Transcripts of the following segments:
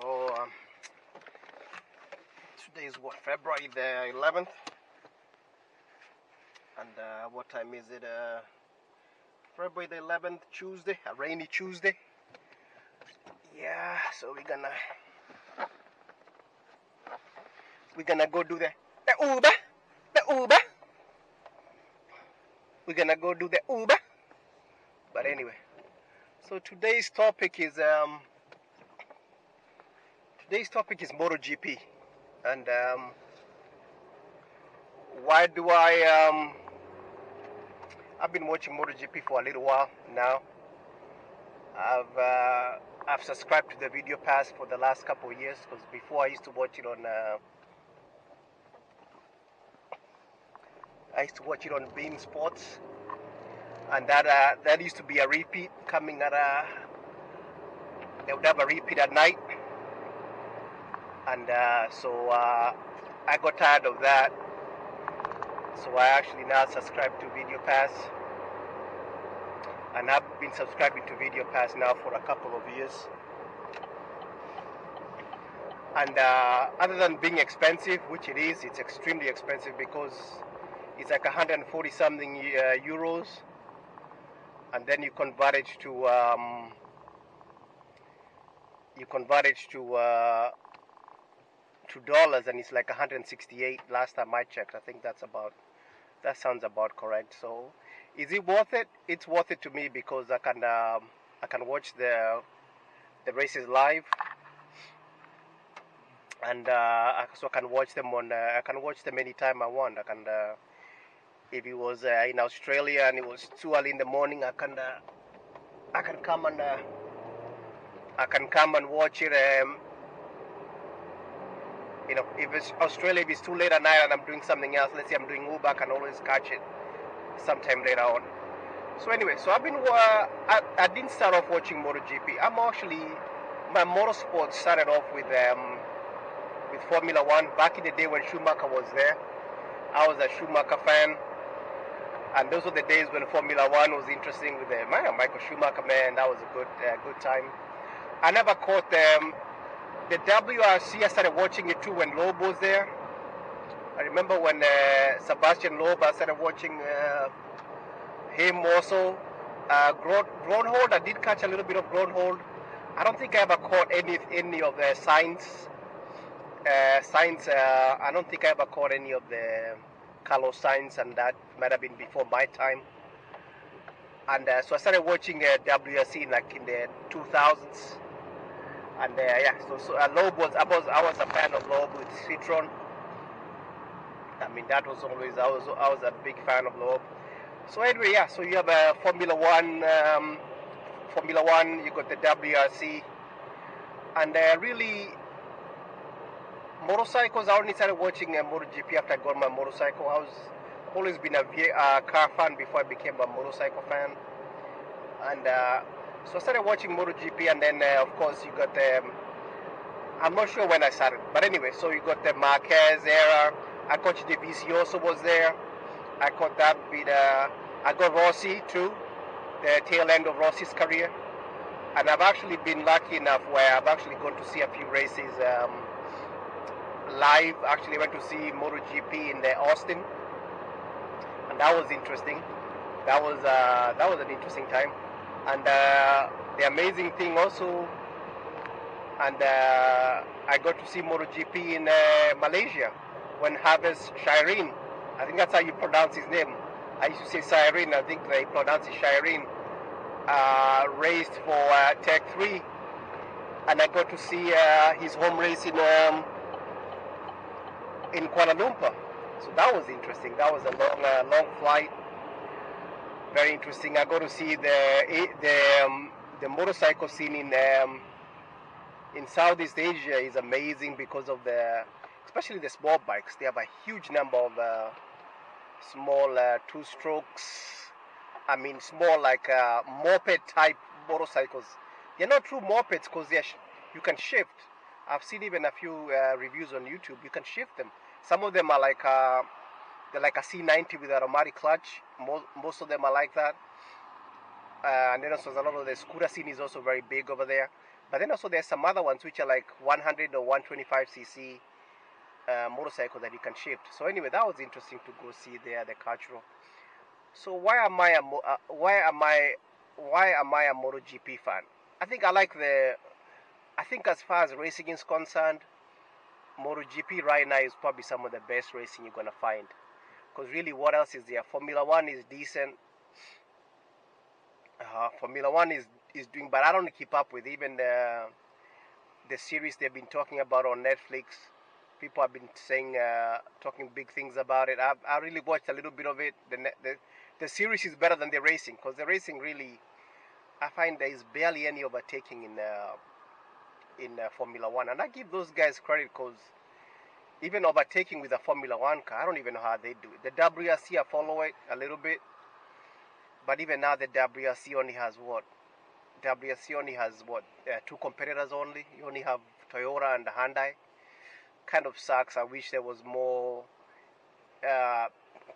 So today is what, February the 11th, and what time is it? February the 11th, Tuesday, a rainy Tuesday. Yeah, so we're gonna go do the Uber. We're gonna go do the Uber. But anyway, so today's topic is Motogp, and why do I've been watching Motogp for a little while now. I've subscribed to the video pass for the last couple of years, because before I used to watch it on Bean Sports, and that used to be a repeat coming at they would have a repeat at night, and so I got tired of that, so I actually now subscribe to Video Pass, and I've been subscribing to Video Pass now for a couple of years. And other than being expensive, which it is, it's extremely expensive, because it's like 140 something euros, and then you convert it to dollars, and it's like 168 last time I checked. I think that sounds about correct. So is it worth it? It's worth it to me, because I can watch the races live, and so I can watch them anytime I want. I can if it was in Australia and it was too early in the morning, I can come and watch it. If it's Australia, if it's too late at night and I'm doing something else, let's say I'm doing Uber, I can always catch it sometime later on. So anyway, so I've been I didn't start off watching Motogp. My motorsport started off with Formula One back in the day when Schumacher was there. I was a Schumacher fan, and those were the days when Formula One was interesting with Michael Schumacher. Man, that was a good time. I never caught the WRC. I started watching it too when Loeb was there. I remember when Sebastian Loeb, I started watching him also. Gronhold, I did catch a little bit of Gronhold. I don't think I ever caught any of the Sainz. I don't think I ever caught any of the Carlos Sainz, and that might have been before my time. And so I started watching WRC in the 2000s. And Loeb I was a fan of Loeb with Citron. I mean, that was always, I was a big fan of Loeb. So anyway, yeah, so you have Formula One, you got the WRC, and really, motorcycles, I only started watching Motogp after I got my motorcycle. I've always been a car fan before I became a motorcycle fan. And so I started watching Motogp, and then of course you got I'm not sure when I started, but anyway, so you got the Marquez era. I got Dovizioso was there. I caught that with I got Rossi too, the tail end of Rossi's career. And I've actually been lucky enough where I've actually gone to see a few races live. Actually went to see Motogp in Austin, and that was interesting. That was an interesting time. And the amazing thing also, and I got to see Motogp in Malaysia when Hafiz Shairin, I think that's how you pronounce his name. I used to say Shairin, I think they pronounce it Shairin, raced for Tech 3, and I got to see his home race in Kuala Lumpur. So that was interesting. That was a long flight. Very interesting. I got to see the motorcycle scene in Southeast Asia is amazing, because of especially the small bikes. They have a huge number of small two-strokes. I mean, small like moped type motorcycles. They're not true mopeds, because you can shift. I've seen even a few reviews on YouTube. You can shift them. Some of them are like they're like a C90 with an automatic clutch. Most of them are like that. And then also a lot of the scooter scene is also very big over there. But then also there's some other ones which are like 100 or 125cc motorcycle that you can shift. So anyway, that was interesting to go see there, the cultural. So why am I a MotoGP fan? I think as far as racing is concerned, MotoGP right now is probably some of the best racing you're gonna find. Because really, what else is there? Formula One is decent. Formula One is doing, but I don't keep up with even the series they've been talking about on Netflix. People have been saying, talking big things about it. I really watched a little bit of it. The series is better than the racing, because the racing really, I find there is barely any overtaking in Formula One, and I give those guys credit, because even overtaking with a Formula One car, I don't even know how they do it. The WRC, I follow it a little bit, but even now the WRC only has what? Two competitors only. You only have Toyota and Hyundai. Kind of sucks. I wish there was more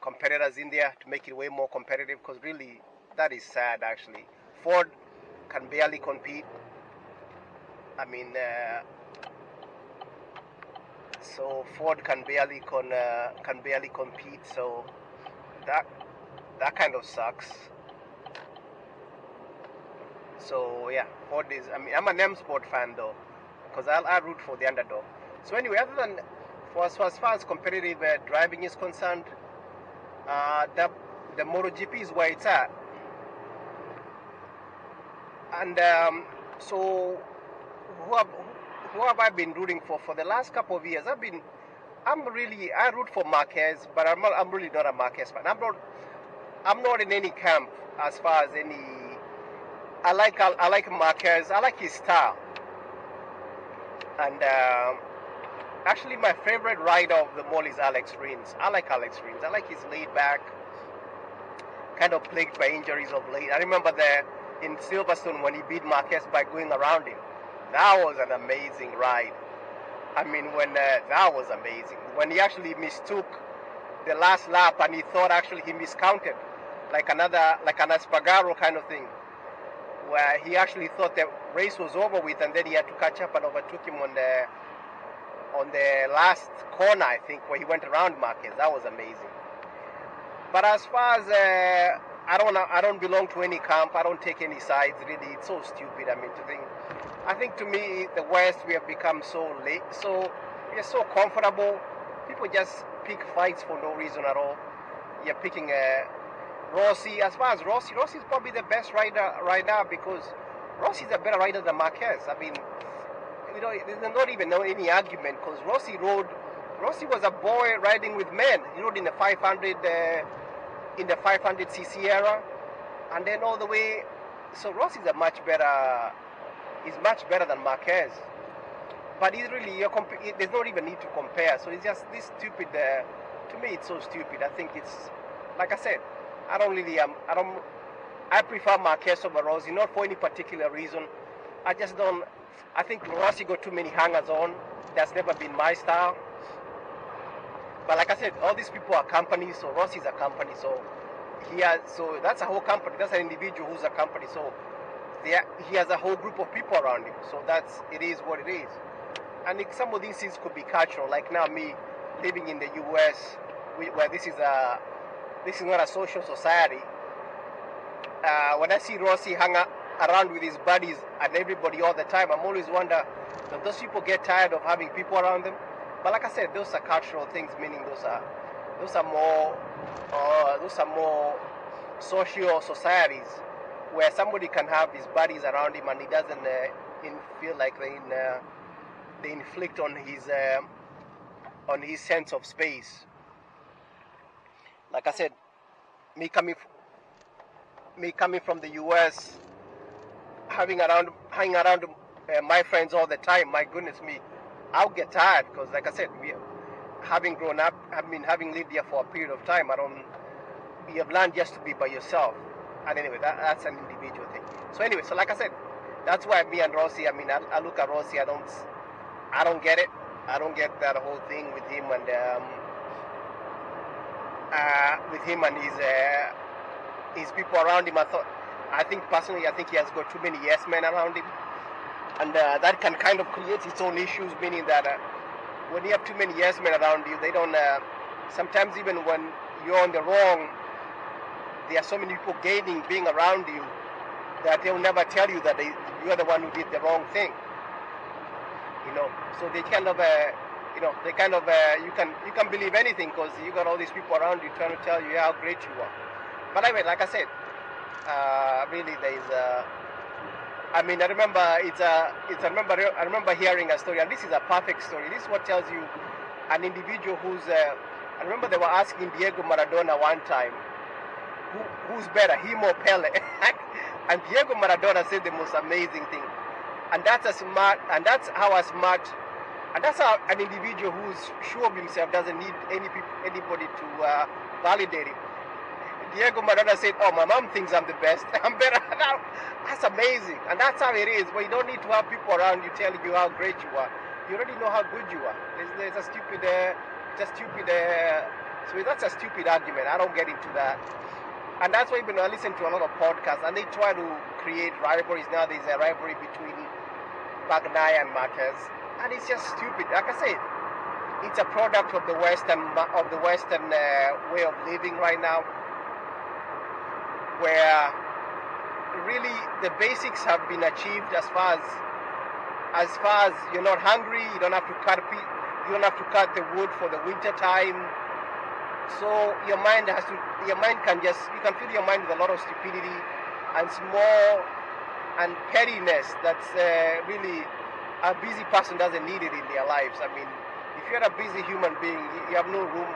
competitors in there to make it way more competitive, because really that is sad actually. Ford can barely compete. I mean, so Ford can barely compete. So that kind of sucks. So yeah, Ford is. I mean, I'm an M Sport fan though, because I root for the underdog. So anyway, other than as far as competitive driving is concerned, the MotoGP is where it's at. And so who have I been rooting for the last couple of years? I root for Marquez, but I'm really not a Marquez fan. I'm not in any camp as far as any. I like Marquez. I like his style. And actually, my favorite rider of them all is Alex Rins. I like Alex Rins. I like his laid back, kind of plagued by injuries of late. I remember in Silverstone when he beat Marquez by going around him. That was an amazing ride. I mean, that was amazing. When he actually mistook the last lap and he thought actually he miscounted, like an Espargaro kind of thing, where he actually thought the race was over with, and then he had to catch up and overtook him on the last corner, I think, where he went around Marquez. That was amazing. But as far as I don't belong to any camp. I don't take any sides. Really, it's so stupid. I think to me, the West, we have become so late. So we are so comfortable. People just pick fights for no reason at all. You're picking Rossi. As far as Rossi is probably the best rider right now, because Rossi is a better rider than Marquez. I mean, there's not even any argument, because Rossi was a boy riding with men. He rode in the 500 500cc era, and then all the way. So Rossi is much better than Marquez. But he's really, there's not even need to compare. So it's just this stupid. To me, it's so stupid. I think it's, like I said, I prefer Marquez over Rossi, not for any particular reason. I just don't. I think Rossi got too many hangers on. That's never been my style. But like I said, all these people are companies, so Rossi's a company, so so that's a whole company. That's an individual who's a company, so he has a whole group of people around him. So it is what it is. And some of these things could be cultural, like now me living in the U.S., where this is not a social society. When I see Rossi hang around with his buddies and everybody all the time, I'm always wonder, do those people get tired of having people around them? But like I said, those are cultural things, meaning those are more social societies where somebody can have his buddies around him and he doesn't feel like they inflict on his sense of space. Like I said, me coming from the U.S., hanging around my friends all the time. My goodness me, I'll get tired, because, like I said, having grown up, having lived here for a period of time, you have learned just to be by yourself. And anyway, that's an individual thing. So anyway, like I said, that's why me and Rossi. I look at Rossi. I don't get it. I don't get that whole thing with him and his people around him. I think personally, he has got too many yes men around him. And that can kind of create its own issues, meaning that when you have too many yes men around you, they don't. Sometimes even when you're on the wrong, there are so many people gaining being around you that they'll never tell you that you're the one who did the wrong thing. So they kind of, you can believe anything because you got all these people around you trying to tell you how great you are. But anyway, like I said, really there is. I remember hearing a story, and this is a perfect story. This is what tells you an individual who's. I remember they were asking Diego Maradona one time, who's better, him or Pele? And Diego Maradona said the most amazing thing, and that's how an individual who's sure of himself doesn't need anybody to validate him. Diego Maradona said, "Oh, my mom thinks I'm the best. I'm better." Now, that's amazing, and that's how it is. But you don't need to have people around you telling you how great you are. You already know how good you are. There's a stupid, so that's a stupid argument. I don't get into that, and that's why I listen to a lot of podcasts, and they try to create rivalries. Now there's a rivalry between Bagnaia and Marquez, and it's just stupid. Like I said, it's a product of the Western way of living right now, where really the basics have been achieved as far as you're not hungry, you don't have to cut the wood for the winter time. So you can fill your mind with a lot of stupidity and small and pettiness that's really a busy person doesn't need it in their lives. I mean, if you're a busy human being, you have no room.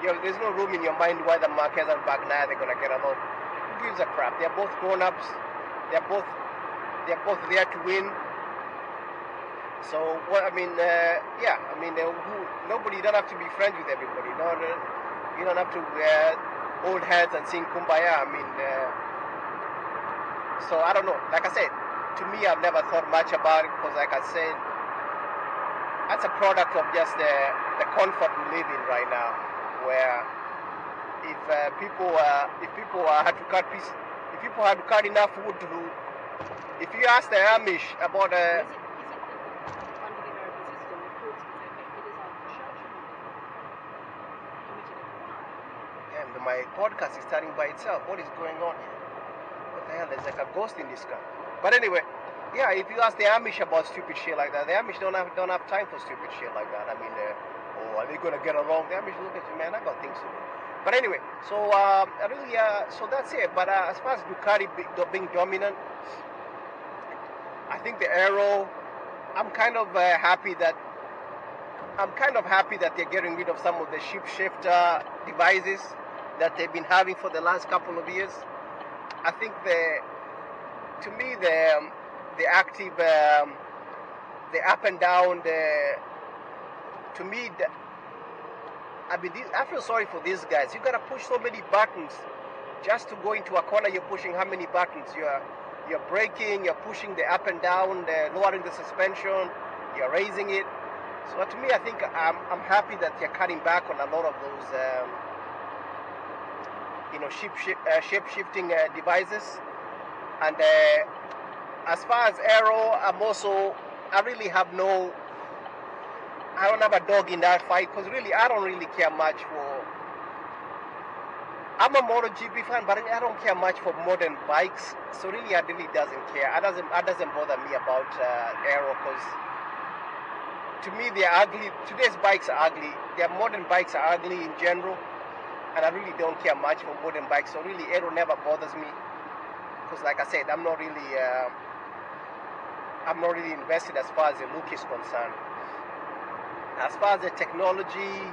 There's no room in your mind why the Marquez and Bagnaia they're gonna get along. Who gives a crap? They're both grown-ups. They're both there to win. So nobody. You don't have to be friends with everybody. You don't have to hold hands and sing Kumbaya. So I don't know. Like I said, to me, I've never thought much about it because, like I said, that's a product of just the comfort we live in right now, where if people had to cut enough wood if you ask the Amish about my podcast is starting by itself. What is going on here? What the hell? There's like a ghost in this car. But anyway, yeah, if you ask the Amish about stupid shit like that, the Amish don't have time for stupid shit like that. Are they gonna get along? The Amish look at you, man. I got things to do. But anyway, so so that's it. But as far as Ducati being dominant, I think the Aero. I'm kind of happy that they're getting rid of some of the shifter devices that they've been having for the last couple of years. I think the active, the up and down, I feel sorry for these guys. You gotta push so many buttons just to go into a corner. You're pushing how many buttons? You're braking, you're pushing the up and down, lowering the suspension, you're raising it. So to me, I think I'm happy that you're cutting back on a lot of those, shape-shifting devices. And as far as Aero, I don't have a dog in that fight because really I don't really care much for. I'm a Motogp fan, but I don't care much for modern bikes. So really, I really doesn't care. It doesn't bother me about Aero because to me they're ugly. Today's bikes are ugly. Their modern bikes are ugly in general, and I really don't care much for modern bikes. So really, Aero never bothers me because, like I said, I'm not really invested as far as the look is concerned. As far as the technology,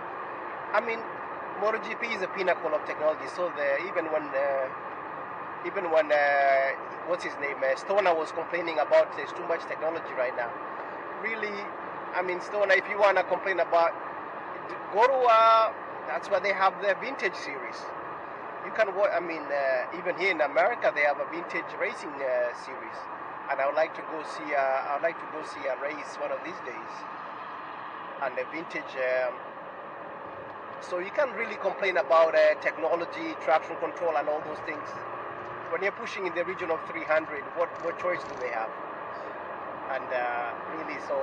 MotoGP is a pinnacle of technology. So even when what's his name, Stoner was complaining about there's too much technology right now. Really, Stoner, if you wanna complain about, go to that's why they have the vintage series. You can watch. Even here in America, they have a vintage racing series, and I would like to go see. I'd like to go see a race one of these days, and the vintage. So you can't really complain about technology, traction control, and all those things. When you're pushing in the region of 300, what choice do they have? and really, so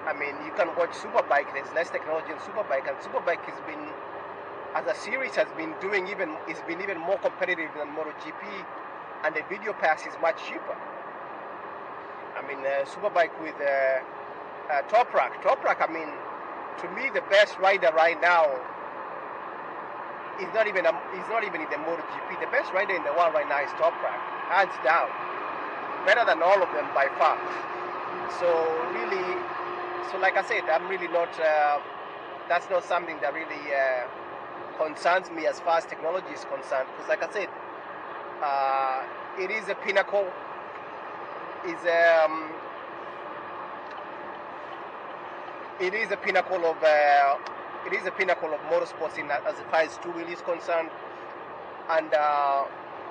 I mean, you can watch Superbike. There's less technology in Superbike, and Superbike has been, as a series, has been doing even more competitive than MotoGP, and the video pass is much cheaper. I mean, Superbike with Toprak. I mean, to me, the best rider right now is not even in the MotoGP. The best rider in the world right now is Toprak, hands down, better than all of them by far. So really, so like I said, I'm really not. That's not something that really concerns me as far as technology is concerned. Because like I said, it is a pinnacle. It is a pinnacle of motorsports in as far as two-wheel is concerned, and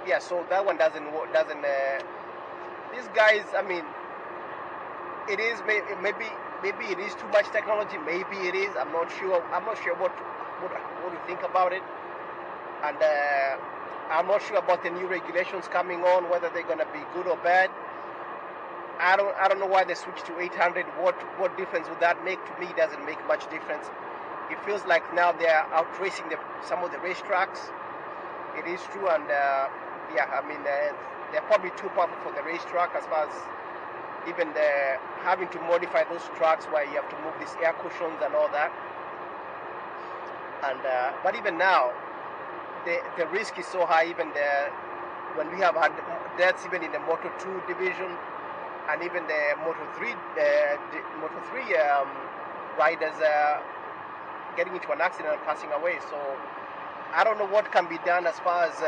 yeah, so that one doesn't. These guys, I mean, it is maybe it is too much technology. Maybe it is. I'm not sure. What to think about it, and I'm not sure about the new regulations coming on, whether they're gonna be good or bad. I don't know why they switched to 800. What difference would that make? To me, it doesn't make much difference. It feels like now they're outracing some of the racetracks. It is true, and yeah, I mean they're probably too powerful for the racetrack as far as even having to modify those tracks where you have to move these air cushions and all that. And but even now, the risk is so high. Even when we have had deaths even in the Moto2 division. And even the Moto3 riders getting into an accident and passing away. So I don't know what can be done as far as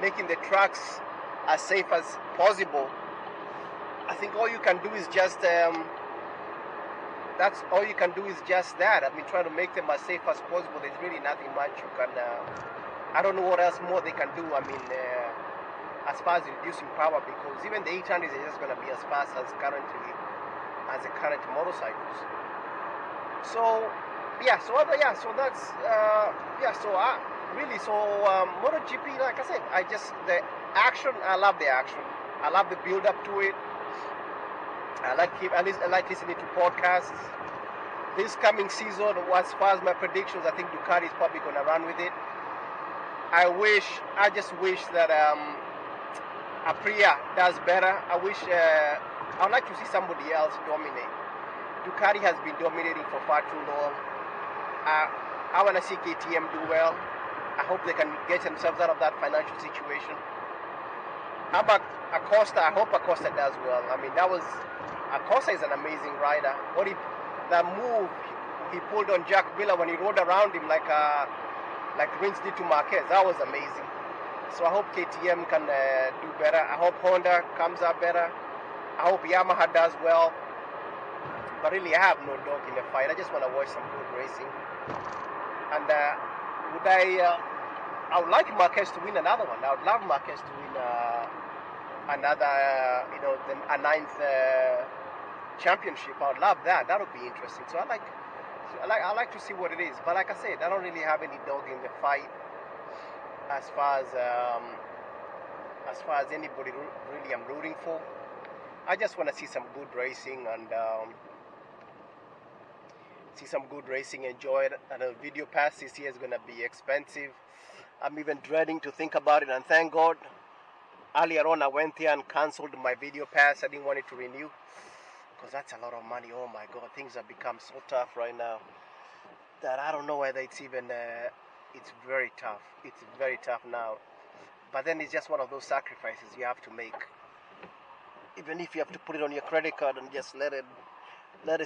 making the tracks as safe as possible. I think all you can do is just that's all you can do is just that. I mean, trying to make them as safe as possible. There's really nothing much you can. I don't know what else more they can do. I mean, as far as reducing power, because even the 800 is just going to be as fast as the current motorcycles. So yeah, so that's MotoGP. Like I said, the action. I love the action. I love the build up to it. I like listening to podcasts. This coming season, as far as my predictions, I think Ducati is probably going to run with it. I just wish that Aprilia does better. I would like to see somebody else dominate. Ducati has been dominating for far too long. I want to see KTM do well. I hope they can get themselves out of that financial situation. How about Acosta? I hope Acosta does well. I mean, Acosta is an amazing rider. That move he pulled on Jack Miller when he rode around him like Rins did to Marquez, that was amazing. So I hope KTM can do better. I hope Honda comes out better. I hope Yamaha does well. But really, I have no dog in the fight. I just want to watch some good racing. And I would like Marquez to win another one. I would love Marquez to win another, a ninth championship. I would love that. That would be interesting. So I like to see what it is, but like I said, I don't really have any dog in the fight as far as anybody really I'm rooting for. I just want to see some good racing and enjoy it. And a video pass this year is going to be expensive. I'm even dreading to think about it, and thank God earlier on I went there and cancelled my video pass. I didn't want it to renew. Because that's a lot of money. Oh my God, things have become so tough right now that I don't know whether it's even, it's very tough. It's very tough now. But then it's just one of those sacrifices you have to make. Even if you have to put it on your credit card and just let it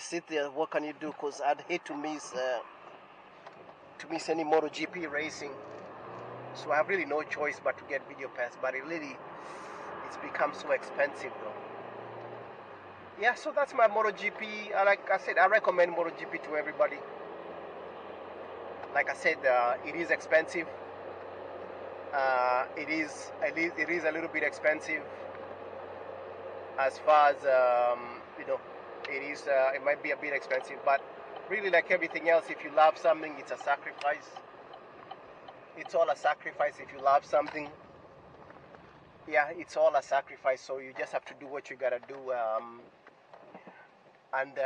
sit there, what can you do? Because I'd hate to miss any MotoGP racing. So I have really no choice but to get video pass. But it's become so expensive though. Yeah, so that's my MotoGP. Like I said, I recommend MotoGP to everybody. Like I said, it is expensive. It is a little bit expensive. As far as it might be a bit expensive, but really, like everything else, if you love something, it's a sacrifice. It's all a sacrifice if you love something. yeah, it's all a sacrifice. So you just have to do what you gotta do, and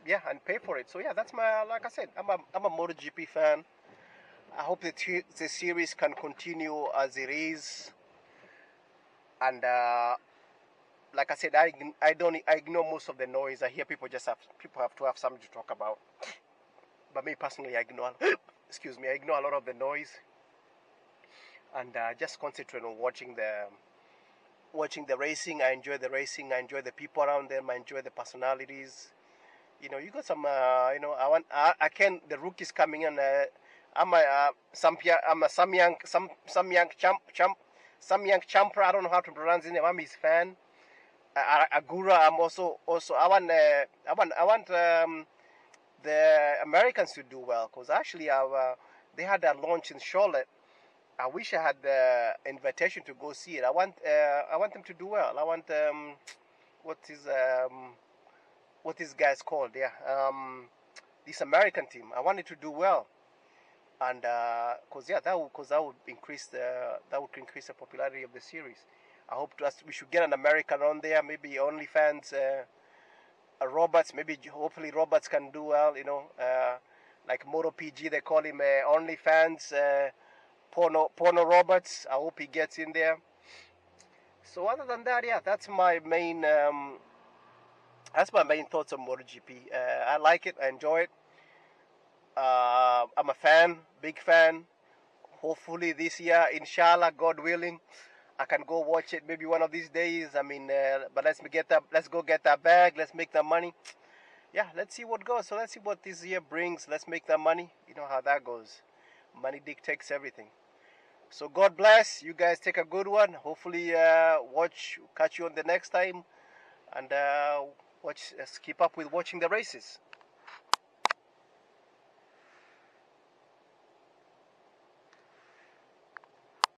yeah, and pay for it. So yeah, that's my, like I said, I'm a MotoGP fan. I hope the series can continue as it is, and like I said, I ignore most of the noise. I hear people have to have something to talk about, but me personally, I ignore. Excuse me, I ignore a lot of the noise, and just concentrate on watching the racing. I enjoy the racing. I enjoy the people around them. I enjoy the personalities. You know, you got some. I can. The rookies coming in. I'm a some young some young champer. I don't know how to pronounce his name. I'm his fan. Agura. I'm also. I want the Americans to do well, because actually they had a launch in Charlotte. I wish I had the invitation to go see it. I want them to do well. I want what is what this guy's called? Yeah, this American team. I want it to do well, and cause yeah, that would increase the popularity of the series. I hope we should get an American on there. Maybe OnlyFans. Roberts. Maybe hopefully Roberts can do well. You know, like Moto PG, they call him OnlyFans. Porno Roberts. I hope he gets in there. So other than that, yeah, that's my main thoughts on MotoGP. I like it. I enjoy it. I'm a fan, big fan. Hopefully this year, inshallah, God willing, I can go watch it maybe one of these days. I mean, but let's go get that bag. Let's make that money. Yeah, let's see what goes. So let's see what this year brings. Let's make that money. You know how that goes. Money dictates everything. So God bless you guys. Take a good one. Hopefully, catch you on the next time, and keep up with watching the races.